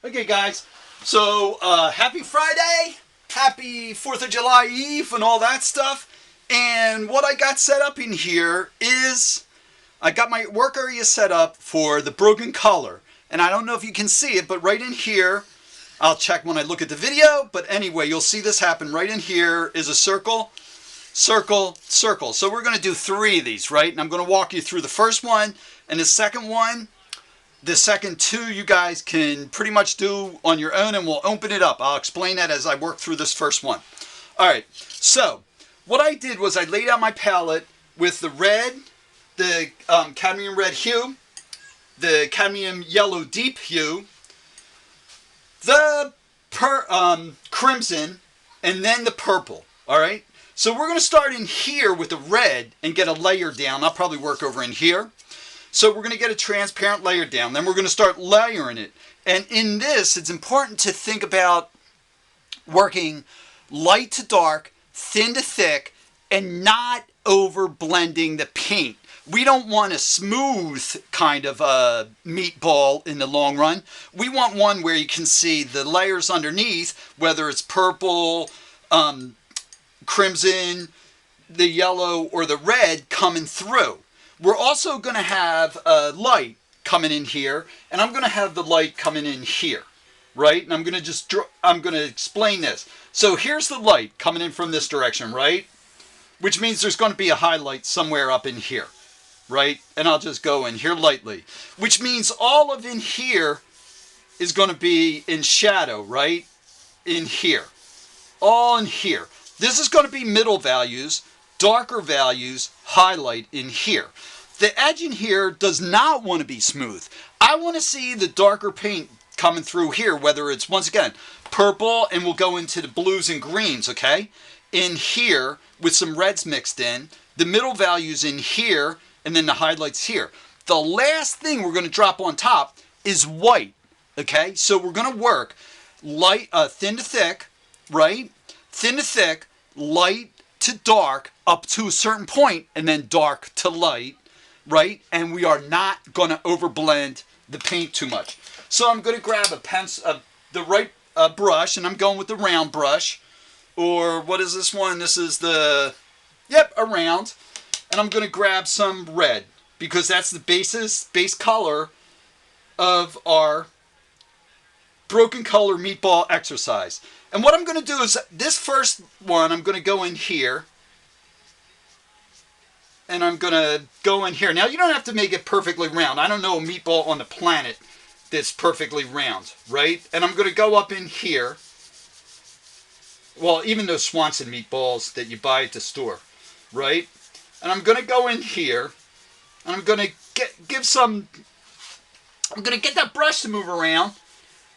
Okay, guys. So, happy Friday, happy 4th of July Eve, and all that stuff. And what I got set up in here is I got my work area set up for the broken color. And I don't know if you can see it, but right in here, I'll check when I look at the video. But anyway, you'll see this happen. Right in here is a circle, circle, circle. So we're going to do 3 of these, right? And I'm going to walk you through the first one and the second one. The second 2 you guys can pretty much do on your own, and we'll open it up. I'll explain that as I work through this first one. All right, so what I did was I laid out my palette with the red, the cadmium red hue, the cadmium yellow deep hue, the crimson, and then the purple. All right, so we're going to start in here with the red and get a layer down. I'll probably work over in here. So we're going to get a transparent layer down. Then we're going to start layering it. And in this, it's important to think about working light to dark, thin to thick, and not over blending the paint. We don't want a smooth kind of a meatball in the long run. We want one where you can see the layers underneath, whether it's purple, crimson, the yellow, or the red coming through. We're also going to have a light coming in here, and I'm going to have the light coming in here, right? And I'm going to explain this. So here's the light coming in from this direction, right? Which means there's going to be a highlight somewhere up in here, right? And I'll just go in here lightly, which means all of in here is going to be in shadow, right? In here, all in here. This is going to be middle values, darker values, highlight in here. The edge in here does not want to be smooth. I want to see the darker paint coming through here, whether it's, once again, purple, and we'll go into the blues and greens, okay? In here, with some reds mixed in, the middle values in here, and then the highlights here. The last thing we're going to drop on top is white, okay? So we're going to work light, thin to thick, right? Thin to thick, light to dark, up to a certain point, and then dark to light, right? And we are not going to overblend the paint too much. So I'm going to grab a pencil, the right brush, and I'm going with the round brush. Or what is this one? This is the, yep, a round. And I'm going to grab some red, because that's the base color of our broken color meatball exercise. And what I'm going to do is, this first one, I'm going to go in here. And I'm going to go in here. Now, you don't have to make it perfectly round. I don't know a meatball on the planet that's perfectly round, right? And I'm going to go up in here. Well, even those Swanson meatballs that you buy at the store, right? And I'm going to go in here. And I'm going to I'm going to get that brush to move around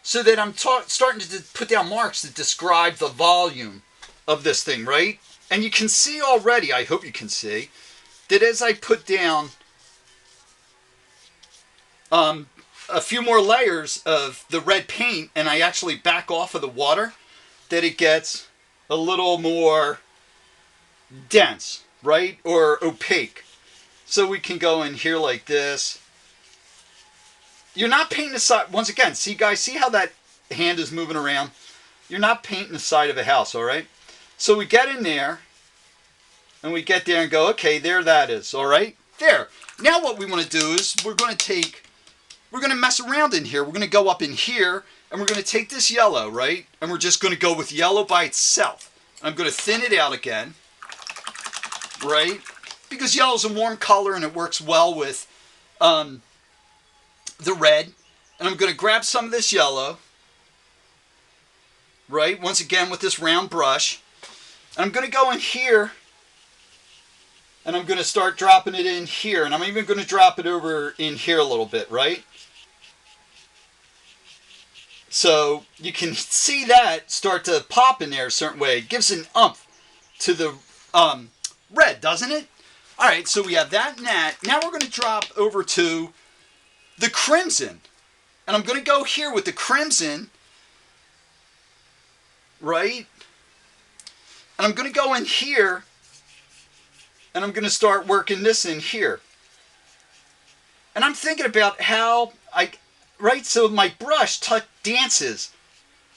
so that I'm starting to put down marks to describe the volume of this thing, right? And you can see already, I hope you can see, that as I put down a few more layers of the red paint and I actually back off of the water, that it gets a little more dense, right? Or opaque. So we can go in here like this. You're not painting the side, once again, see guys, see how that hand is moving around? You're not painting the side of a house, all right? So we get in there, and we get there and go, okay, there that is, all right? There. Now what we want to do is we're going to mess around in here. We're going to go up in here, and we're going to take this yellow, right? And we're just going to go with yellow by itself. I'm going to thin it out again, right? Because yellow is a warm color, and it works well with the red. And I'm going to grab some of this yellow, right? Once again with this round brush. And I'm going to go in here, and I'm going to start dropping it in here. And I'm even going to drop it over in here a little bit, right? So you can see that start to pop in there a certain way. It gives an umph to the red, doesn't it? All right, so we have that and that. Now we're going to drop over to the crimson. And I'm going to go here with the crimson, right? And I'm going to go in here, and I'm going to start working this in here. And I'm thinking about how right? So my brush dances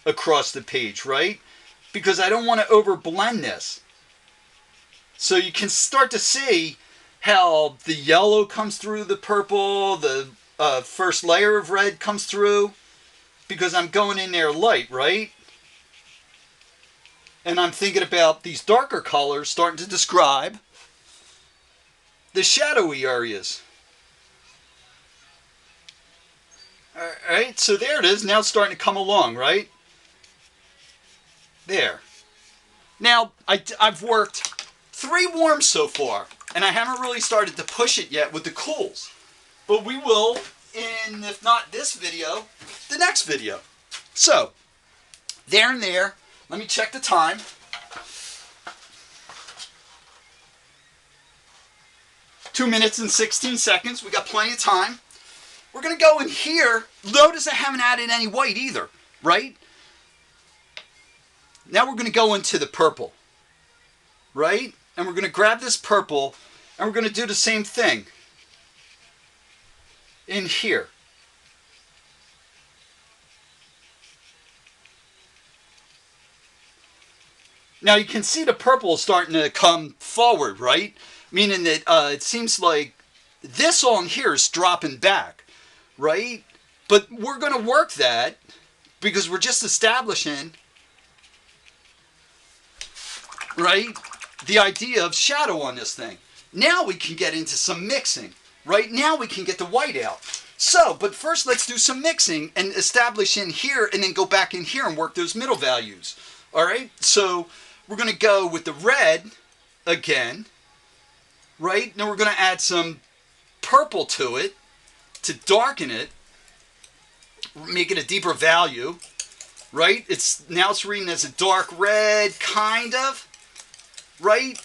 across the page, right? Because I don't want to over blend this. So you can start to see how the yellow comes through the purple, the first layer of red comes through, because I'm going in there light, right? And I'm thinking about these darker colors starting to describe the shadowy areas. All right, so there it is. Now it's starting to come along, right? There. Now, I've worked 3 warms so far, and I haven't really started to push it yet with the cools. But we will in, if not this video, the next video. So, there and there. Let me check the time. Two minutes and 16 seconds. We got plenty of time. We're going to go in here. Notice I haven't added any white either, right? Now we're going to go into the purple, right? And we're going to grab this purple and we're going to do the same thing in here. Now you can see the purple is starting to come forward, right? Meaning that it seems like this on here is dropping back, right? But we're going to work that because we're just establishing, right, the idea of shadow on this thing. Now we can get into some mixing. Right now we can get the white out. So, but first let's do some mixing and establish in here and then go back in here and work those middle values. All right, so we're going to go with the red again, right? Now we're going to add some purple to it to darken it, make it a deeper value, right? Now it's reading as a dark red, kind of, right?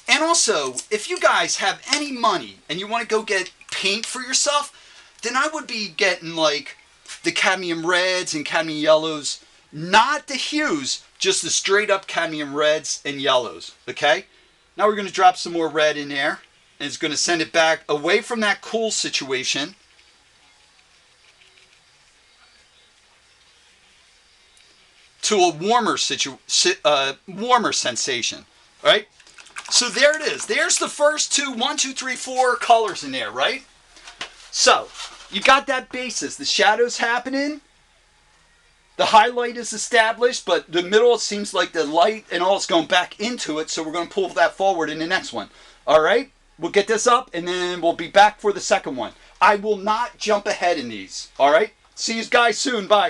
And also, if you guys have any money and you want to go get paint for yourself, then I would be getting like the cadmium reds and cadmium yellows, not the hues, just the straight up cadmium reds and yellows, okay? Now we're going to drop some more red in there, and it's going to send it back away from that cool situation to a warmer warmer sensation, all right? So there it is. There's the first 1, 2, 3, 4 colors in there, right? So you got that basis. The shadow's happening. The highlight is established, but the middle, it seems like the light and all is going back into it, so we're going to pull that forward in the next one. All right? We'll get this up, and then we'll be back for the second one. I will not jump ahead in these. All right? See you guys soon. Bye.